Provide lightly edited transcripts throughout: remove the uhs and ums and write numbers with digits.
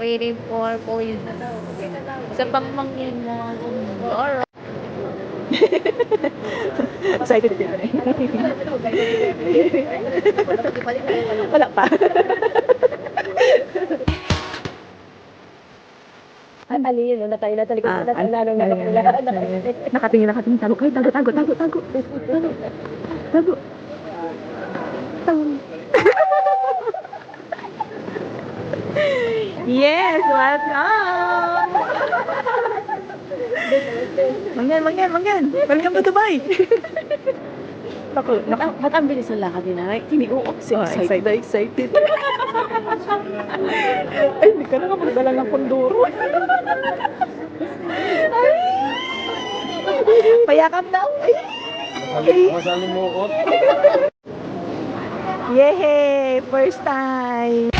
waiting for police. Sa pangmangyan mo. Alright. Excited ka rin. Wala pa. Ali, na tayo na talikod na tayo na Nakatingin. Tago kayo. Tago. Yes, welcome! Mangyan. Welcome to Dubai. Ba't ang bilis ng lakad din na? Hindi ko Excited. Ay, hindi ka na magdala ng konduro. Payakap daw. Masaling mo Yay! First time!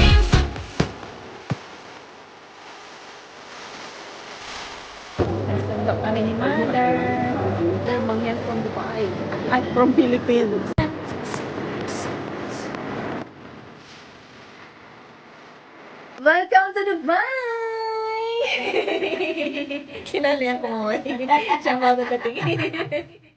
Nagtandok kami ni Mother. Mangyan from Dubai. At from Philippines. Welcome to Dubai! Sinali ako mo. Siya mga nagkatingin.